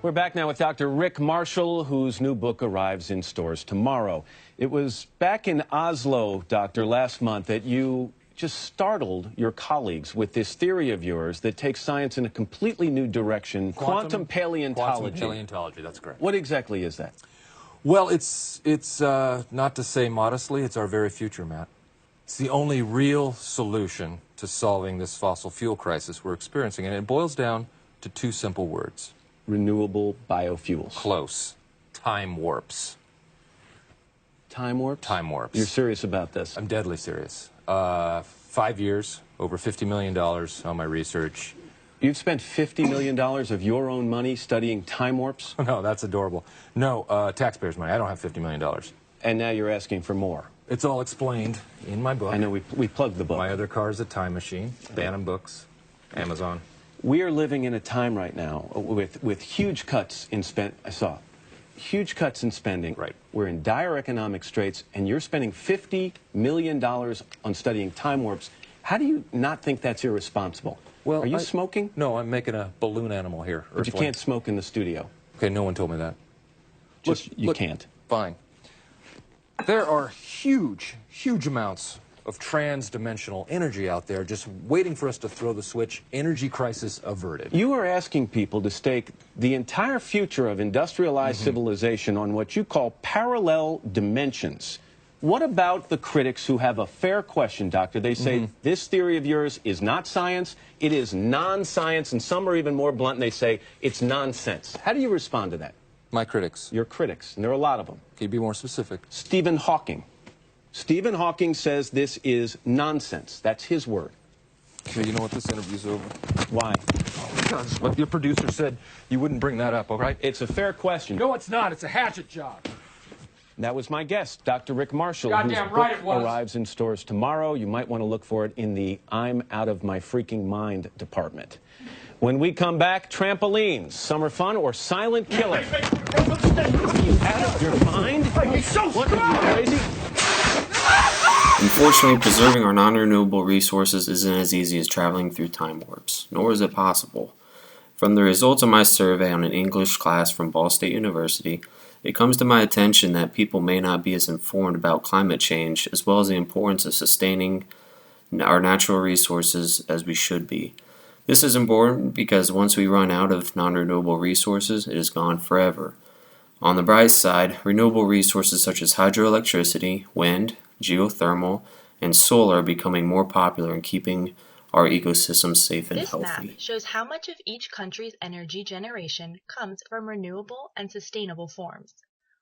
We're back now with Dr. Rick Marshall, whose new book arrives in stores tomorrow. It was back in Oslo, Doctor, last month that you just startled your colleagues with this theory of yours that takes science in a completely new direction, quantum paleontology. Quantum paleontology, that's correct. What exactly is that? Well, it's not to say modestly, it's our very future, Matt. It's the only real solution to solving this fossil fuel crisis we're experiencing, and it boils down to two simple words. Renewable biofuels. Close. Time warps. Time warps? Time warps. You're serious about this? I'm deadly serious. 5 years, over $50 million on my research. You've spent $50 million of your own money studying time warps? No, that's adorable. No, taxpayers' money. I don't have $50 million. And now you're asking for more. It's all explained in my book. I know we plugged the book. My other car is a time machine. Bantam Books, Amazon. We are living in a time right now with huge cuts in huge cuts in spending. Right. We're in dire economic straits, and you're spending $50 million on studying time warps. How do you not think that's irresponsible? Well, are you smoking? No, I'm making a balloon animal here. But you can't smoke in the studio. Okay, no one told me that. You can't. Fine. There are huge amounts of trans-dimensional energy out there just waiting for us to throw the switch. Energy crisis averted. You are asking people to stake the entire future of industrialized civilization on what you call parallel dimensions. What about the critics who have a fair question, Doctor? They say this theory of yours is not science, it is non-science, and some are even more blunt and they say it's nonsense. How do you respond to that? My critics. Your critics, and there are a lot of them. Can you be more specific? Stephen Hawking. Stephen Hawking says this is nonsense. That's his word. Okay, you know what? This interview's over. Why? Because what your producer said, you wouldn't bring that up, all right? It's a fair question. No, it's not. It's a hatchet job. That was my guest, Dr. Rick Marshall, Goddamn whose right book it was. arrives in stores tomorrow. You might want to look for it in the I'm Out of My Freaking Mind department. When we come back, trampolines, summer fun, or silent killer. Are you out of your mind? What, are you crazy? Unfortunately, preserving our non-renewable resources isn't as easy as traveling through time warps, nor is it possible. From the results of my survey on an English class from Ball State University, it comes to my attention that people may not be as informed about climate change as well as the importance of sustaining our natural resources as we should be. This is important because once we run out of non-renewable resources, it is gone forever. On the bright side, renewable resources such as hydroelectricity, wind, geothermal, and solar are becoming more popular in keeping our ecosystem safe and healthy. This map shows how much of each country's energy generation comes from renewable and sustainable forms.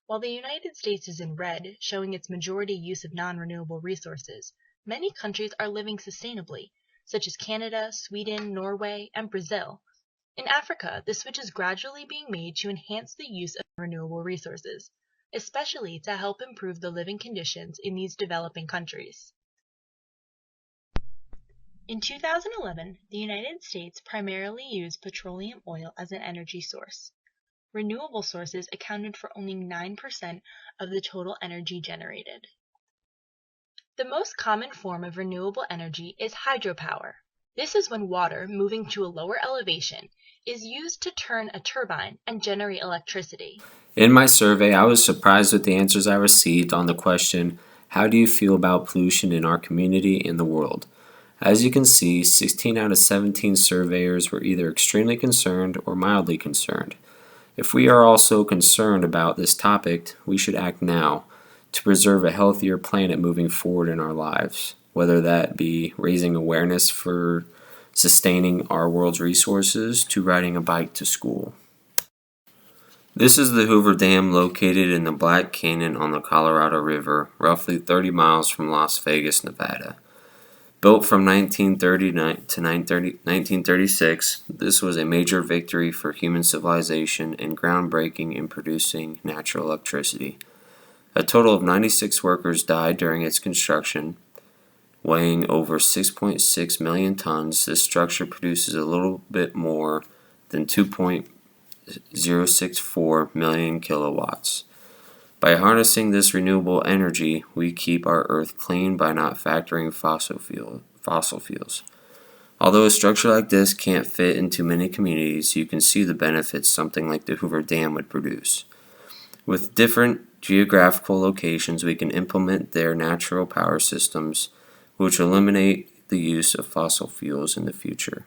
While the United States is in red, showing its majority use of non-renewable resources, many countries are living sustainably, such as Canada, Sweden, Norway, and Brazil. In Africa, the switch is gradually being made to enhance the use of renewable resources, especially to help improve the living conditions in these developing countries. In 2011, the United States primarily used petroleum oil as an energy source. Renewable sources accounted for only 9% of the total energy generated. The most common form of renewable energy is hydropower. This is when water, moving to a lower elevation, is used to turn a turbine and generate electricity. In my survey, I was surprised with the answers I received on the question, how do you feel about pollution in our community and the world? As you can see, 16 out of 17 surveyors were either extremely concerned or mildly concerned. If we are also concerned about this topic, we should act now to preserve a healthier planet moving forward in our lives, whether that be raising awareness for sustaining our world's resources to riding a bike to school. This is the Hoover Dam located in the Black Canyon on the Colorado River, roughly 30 miles from Las Vegas, Nevada. Built from 1939 to 1936, this was a major victory for human civilization and groundbreaking in producing natural electricity. A total of 96 workers died during its construction. Weighing over 6.6 million tons, this structure produces a little bit more than 2.064 million kilowatts. By harnessing this renewable energy, we keep our Earth clean by not factoring fossil fuels. Although a structure like this can't fit into many communities, you can see the benefits something like the Hoover Dam would produce. With different geographical locations, we can implement their natural power systems, which eliminate the use of fossil fuels in the future.